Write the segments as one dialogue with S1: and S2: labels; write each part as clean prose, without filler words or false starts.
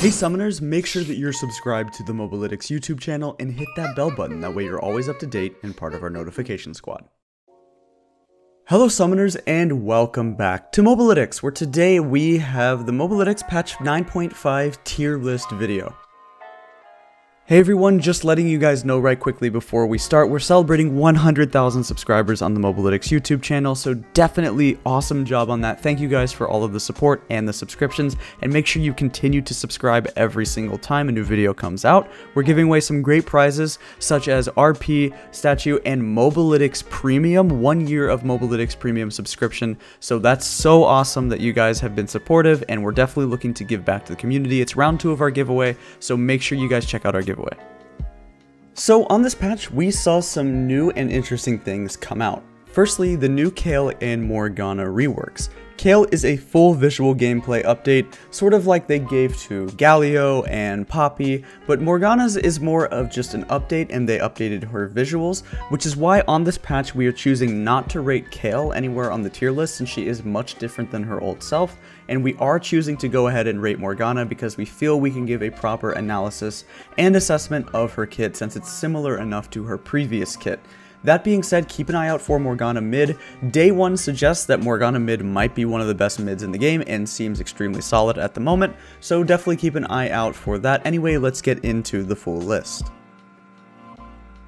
S1: Hey summoners, make sure that you're subscribed to the Mobalytics YouTube channel and hit that bell button, that way you're always up to date and part of our notification squad. Hello summoners and welcome back to Mobalytics, where today we have the Mobalytics patch 9.5 tier list video. Hey everyone, just letting you guys know right quickly before we start, we're celebrating 100,000 subscribers on the Mobalytics YouTube channel, so definitely awesome job on that. Thank you guys for all of the support and the subscriptions, and make sure you continue to subscribe every single time a new video comes out. We're giving away some great prizes such as RP, statue, and Mobalytics Premium, 1 year of Mobalytics Premium subscription, so that's so awesome that you guys have been supportive, and we're definitely looking to give back to the community. It's round 2 of our giveaway, so make sure you guys check out our giveaway. So on this patch, we saw some new and interesting things come out. Firstly, the new Kayle and Morgana reworks. Kayle is a full visual gameplay update, sort of like they gave to Galio and Poppy, but Morgana's is more of just an update and they updated her visuals, which is why on this patch we are choosing not to rate Kayle anywhere on the tier list since she is much different than her old self, and we are choosing to go ahead and rate Morgana because we feel we can give a proper analysis and assessment of her kit since it's similar enough to her previous kit. That being said, keep an eye out for Morgana mid. Day 1 suggests that Morgana mid might be one of the best mids in the game and seems extremely solid at the moment, so definitely keep an eye out for that. Anyway, let's get into the full list.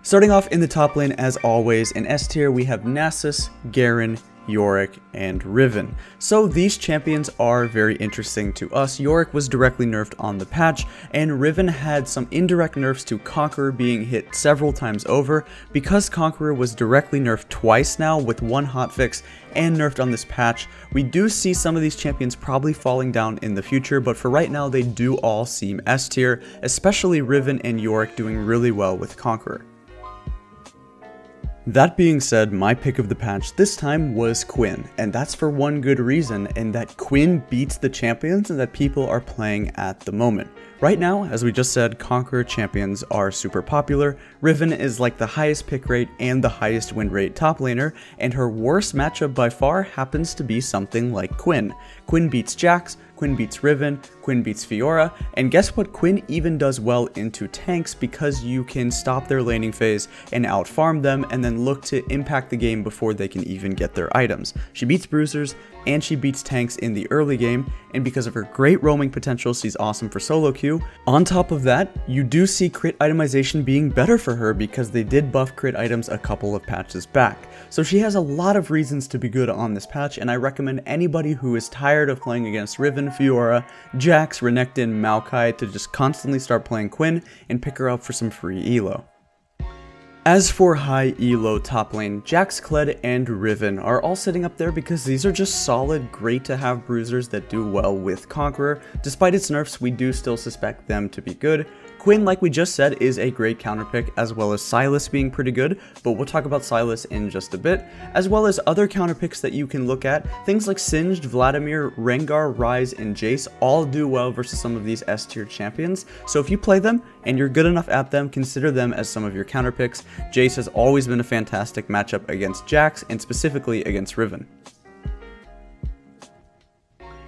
S1: Starting off in the top lane, as always, in S tier we have Nasus, Garen, Yorick, and Riven. So these champions are very interesting to us. Yorick was directly nerfed on the patch, and Riven had some indirect nerfs to Conqueror being hit several times over. Because Conqueror was directly nerfed twice now with one hotfix and nerfed on this patch, we do see some of these champions probably falling down in the future, but for right now they do all seem S tier, especially Riven and Yorick doing really well with Conqueror. That being said, my pick of the patch this time was Quinn, and that's for one good reason, and that Quinn beats the champions that people are playing at the moment. Right now, as we just said, Conqueror champions are super popular. Riven is like the highest pick rate and the highest win rate top laner, and her worst matchup by far happens to be something like Quinn. Quinn beats Jax, Quinn beats Riven, Quinn beats Fiora, and guess what? Quinn even does well into tanks because you can stop their laning phase and outfarm them and then look to impact the game before they can even get their items. She beats bruisers and she beats tanks in the early game, and because of her great roaming potential, she's awesome for solo queue. On top of that, you do see crit itemization being better for her because they did buff crit items a couple of patches back. So she has a lot of reasons to be good on this patch, and I recommend anybody who is tired of playing against Riven, Fiora, Jax, Renekton, Maokai to just constantly start playing Quinn and pick her up for some free elo. As for high elo top lane, Jax, Kled, and Riven are all sitting up there because these are just solid, great to have bruisers that do well with Conqueror. Despite its nerfs, we do still suspect them to be good. Quinn, like we just said, is a great counter pick, as well as Sylas being pretty good, but we'll talk about Sylas in just a bit, as well as other counter picks that you can look at. Things like Singed, Vladimir, Rengar, Ryze, and Jace all do well versus some of these S tier champions, so if you play them and you're good enough at them, consider them as some of your counter picks. Jace has always been a fantastic matchup against Jax, and specifically against Riven.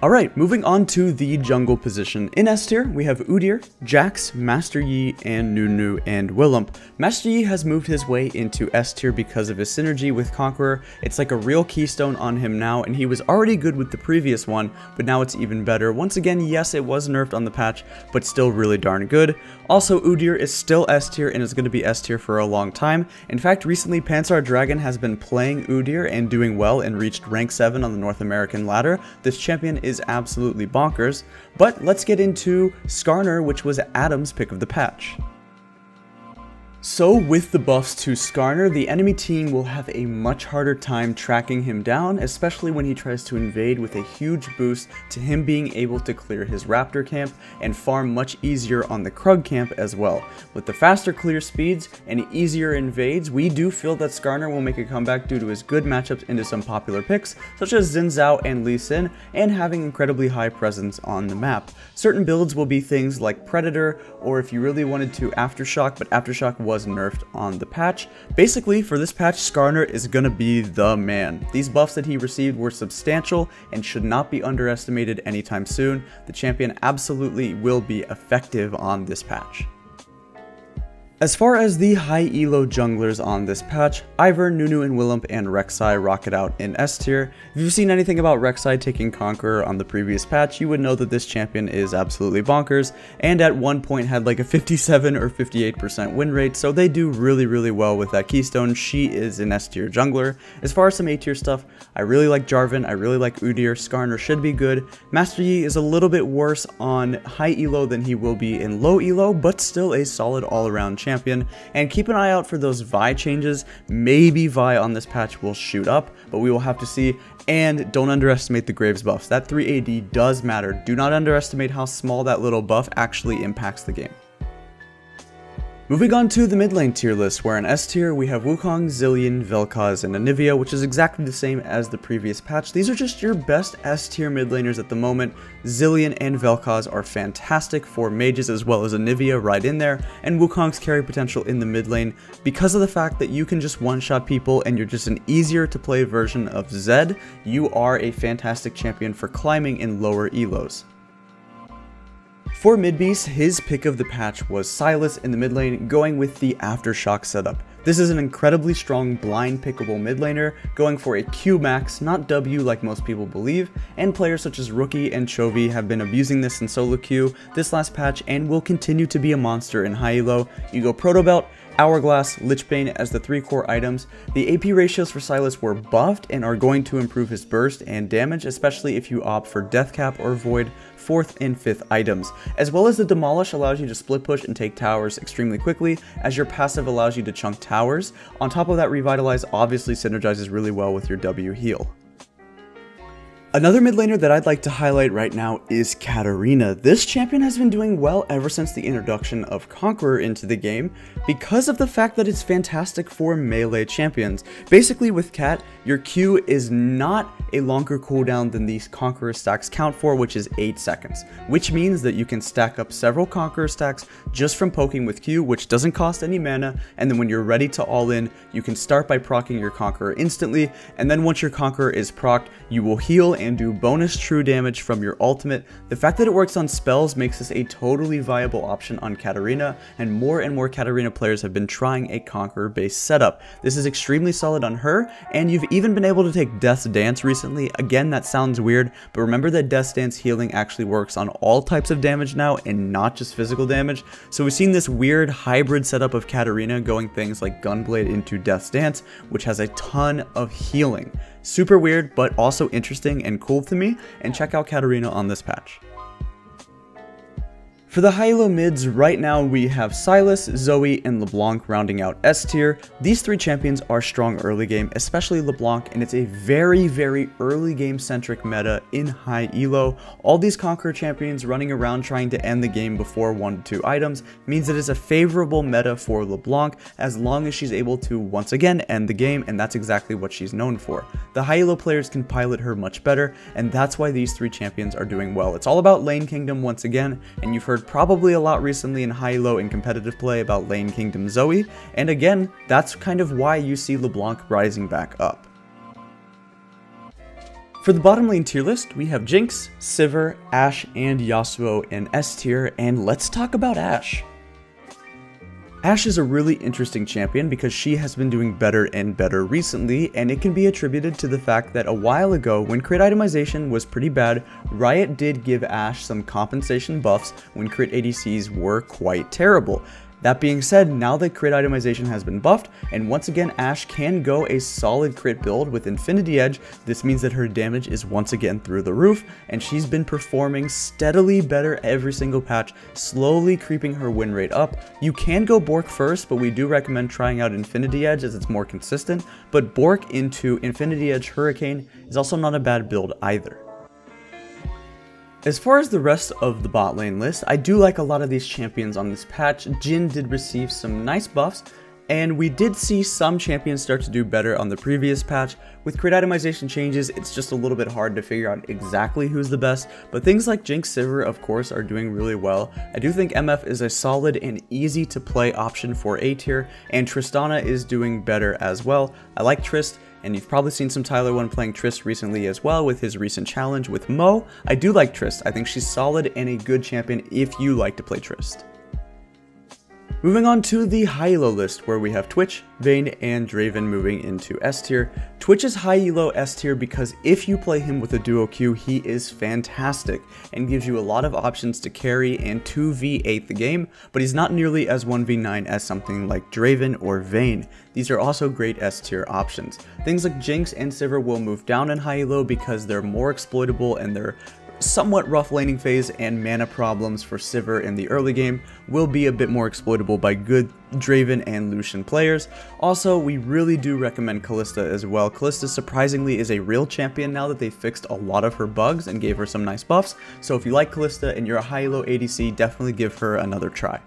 S1: Alright, moving on to the jungle position. In S tier, we have Udyr, Jax, Master Yi, and Nunu and Willump. Master Yi has moved his way into S tier because of his synergy with Conqueror. It's like a real keystone on him now, and he was already good with the previous one, but now it's even better. Once again, yes, it was nerfed on the patch, but still really darn good. Also, Udyr is still S tier and is going to be S tier for a long time. In fact, recently Pansar Dragon has been playing Udyr and doing well and reached rank 7 on the North American ladder. This champion is absolutely bonkers, but let's get into Skarner, which was Adam's pick of the patch. So with the buffs to Skarner, the enemy team will have a much harder time tracking him down, especially when he tries to invade, with a huge boost to him being able to clear his Raptor camp and farm much easier on the Krug camp as well. With the faster clear speeds and easier invades, we do feel that Skarner will make a comeback due to his good matchups into some popular picks such as Xin Zhao and Lee Sin, and having incredibly high presence on the map. Certain builds will be things like Predator, or if you really wanted to, Aftershock, but Aftershock was was nerfed on the patch. Basically, for this patch, Skarner is gonna be the man. These buffs that he received were substantial and should not be underestimated anytime soon. The champion absolutely will be effective on this patch. As far as the high elo junglers on this patch, Ivern, Nunu and Willump and Rek'Sai rock it out in S tier. If you've seen anything about Rek'Sai taking Conqueror on the previous patch, you would know that this champion is absolutely bonkers, and at one point had like a 57 or 58% win rate, so they do really well with that keystone. She is an S tier jungler. As far as some A tier stuff, I really like Jarvan, I really like Udyr, Skarner should be good. Master Yi is a little bit worse on high elo than he will be in low elo, but still a solid all-around champion. And keep an eye out for those Vi changes. Maybe Vi on this patch will shoot up, but we will have to see. And don't underestimate the Graves buffs. That 3 AD does matter. Do not underestimate how small that little buff actually impacts the game. Moving on to the mid lane tier list, where in S tier we have Wukong, Zilean, Vel'Koz, and Anivia, which is exactly the same as the previous patch. These are just your best S tier mid laners at the moment. Zilean and Vel'Koz are fantastic for mages, as well as Anivia right in there, and Wukong's carry potential in the mid lane because of the fact that you can just one-shot people and you're just an easier to play version of Zed. You are a fantastic champion for climbing in lower elos. For mid beast, his pick of the patch was Sylas in the mid lane, going with the Aftershock setup. This is an incredibly strong blind pickable mid laner, going for a Q max, not W like most people believe, and players such as Rookie and Chovy have been abusing this in solo queue this last patch and will continue to be a monster in high elo. You go Proto Belt, Hourglass, Lichbane as the 3 core items. The AP ratios for Sylas were buffed and are going to improve his burst and damage, especially if you opt for Deathcap or Void 4th and 5th items, as well as the Demolish allows you to split push and take towers extremely quickly, as your passive allows you to chunk towers. On top of that, Revitalize obviously synergizes really well with your W heal. Another mid laner that I'd like to highlight right now is Katarina. This champion has been doing well ever since the introduction of Conqueror into the game because of the fact that it's fantastic for melee champions. Basically with Kat, your Q is not a longer cooldown than these Conqueror stacks count for, which is 8 seconds, which means that you can stack up several Conqueror stacks just from poking with Q, which doesn't cost any mana, and then when you're ready to all in, you can start by proccing your Conqueror instantly, and then once your Conqueror is procced, you will heal and do bonus true damage from your ultimate. The fact that it works on spells makes this a totally viable option on Katarina, and more Katarina players have been trying a Conqueror based setup. This is extremely solid on her, and you've even been able to take Death's Dance recently. Again, that sounds weird, but remember that Death's Dance healing actually works on all types of damage now and not just physical damage. So we've seen this weird hybrid setup of Katarina going things like Gunblade into Death's Dance, which has a ton of healing. Super weird, but also interesting and cool to me, and check out Katarina on this patch. For the high-elo mids, right now we have Sylas, Zoe, and LeBlanc rounding out S tier. These 3 champions are strong early game, especially LeBlanc, and it's a very early game centric meta in high elo. All these Conqueror champions running around trying to end the game before 1 to 2 items means it is a favorable meta for LeBlanc as long as she's able to once again end the game, and that's exactly what she's known for. The high elo players can pilot her much better, and that's why these 3 champions are doing well. It's all about lane kingdom once again, and you've heard probably a lot recently in high-low and competitive play about lane kingdom Zoe, and again, that's kind of why you see LeBlanc rising back up. For the bottom lane tier list, we have Jinx, Sivir, Ashe, and Yasuo in S tier, and let's talk about Ashe. Ashe is a really interesting champion because she has been doing better and better recently, and it can be attributed to the fact that a while ago, when crit itemization was pretty bad, Riot did give Ashe some compensation buffs when crit ADCs were quite terrible. That being said, now that crit itemization has been buffed, and once again Ashe can go a solid crit build with Infinity Edge, this means that her damage is once again through the roof, and she's been performing steadily better every single patch, slowly creeping her win rate up. You can go Bork first, but we do recommend trying out Infinity Edge as it's more consistent, but Bork into Infinity Edge Hurricane is also not a bad build either. As far as the rest of the bot lane list, I do like a lot of these champions on this patch. Jhin did receive some nice buffs, And we did see some champions start to do better on the previous patch. With crit itemization changes, it's just a little bit hard to figure out exactly who's the best, but things like Jinx Sivir, of course, are doing really well. I do think MF is a solid and easy to play option for A tier, and Tristana is doing better as well. I like Trist, and you've probably seen some Tyler 1 playing Trist recently as well with his recent challenge with Mo. I do like Trist. I think she's solid and a good champion if you like to play Trist. Moving on to the high elo list, where we have Twitch, Vayne, and Draven moving into S tier. Twitch is high elo S tier because if you play him with a duo Q, he is fantastic and gives you a lot of options to carry and 2v8 the game, but he's not nearly as 1v9 as something like Draven or Vayne. These are also great S tier options. Things like Jinx and Sivir will move down in high elo because they're more exploitable and they're somewhat rough laning phase, and mana problems for Sivir in the early game will be a bit more exploitable by good Draven and Lucian players. Also, we really do recommend Kalista as well. Kalista surprisingly is a real champion now that they fixed a lot of her bugs and gave her some nice buffs, so if you like Kalista and you're a high elo ADC, definitely give her another try.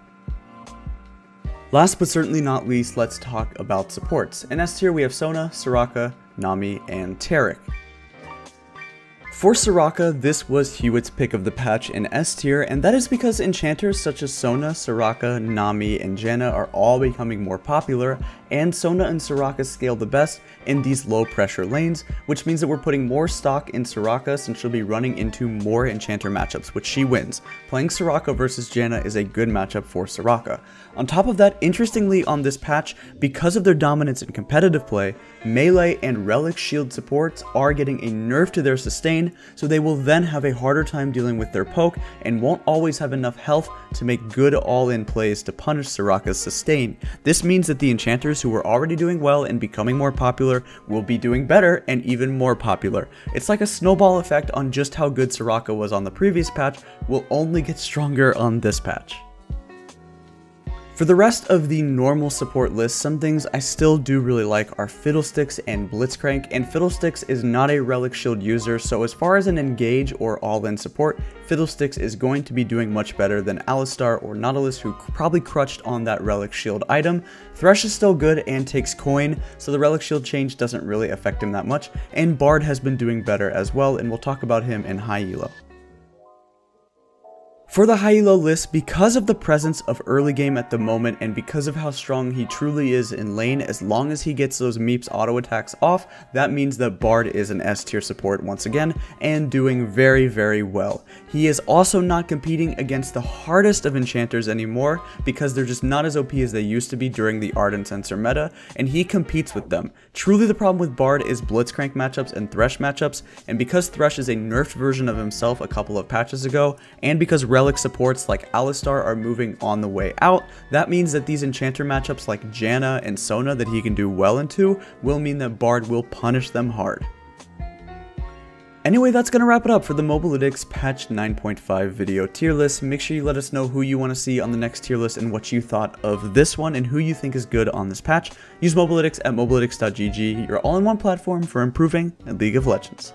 S1: Last but certainly not least, let's talk about supports. In S tier we have Sona, Soraka, Nami, and Taric. For Soraka, this was Hewitt's pick of the patch in S tier, and that is because enchanters such as Sona, Soraka, Nami, and Janna are all becoming more popular, and Sona and Soraka scale the best in these low pressure lanes, which means that we're putting more stock in Soraka since she'll be running into more enchanter matchups, which she wins. Playing Soraka versus Janna is a good matchup for Soraka. On top of that, interestingly on this patch, because of their dominance in competitive play, melee and relic shield supports are getting a nerf to their sustain, so they will then have a harder time dealing with their poke and won't always have enough health to make good all-in plays to punish Soraka's sustain. This means that the enchanters who were already doing well and becoming more popular will be doing better and even more popular. It's like a snowball effect on just how good Soraka was on the previous patch will only get stronger on this patch. For the rest of the normal support list, some things I still do really like are Fiddlesticks and Blitzcrank, and Fiddlesticks is not a relic shield user, so as far as an engage or all-in support, Fiddlesticks is going to be doing much better than Alistar or Nautilus, who probably crutched on that relic shield item. Thresh is still good and takes coin, so the relic shield change doesn't really affect him that much, and Bard has been doing better as well, and we'll talk about him in high elo. For the high elo list, because of the presence of early game at the moment and because of how strong he truly is in lane, as long as he gets those Meeps auto attacks off, that means that Bard is an S tier support once again and doing very, very well. He is also not competing against the hardest of enchanters anymore because they're just not as OP as they used to be during the Ardent Censer meta, and he competes with them. Truly the problem with Bard is Blitzcrank matchups and Thresh matchups, and because Thresh is a nerfed version of himself a couple of patches ago, and because relic supports like Alistar are moving on the way out, that means that these enchanter matchups like Janna and Sona that he can do well into will mean that Bard will punish them hard. Anyway, that's going to wrap it up for the Mobalytics patch 9.5 video tier list. Make sure you let us know who you want to see on the next tier list and what you thought of this one and who you think is good on this patch. Use Mobalytics at mobalytics.gg, your all-in-one platform for improving in League of Legends.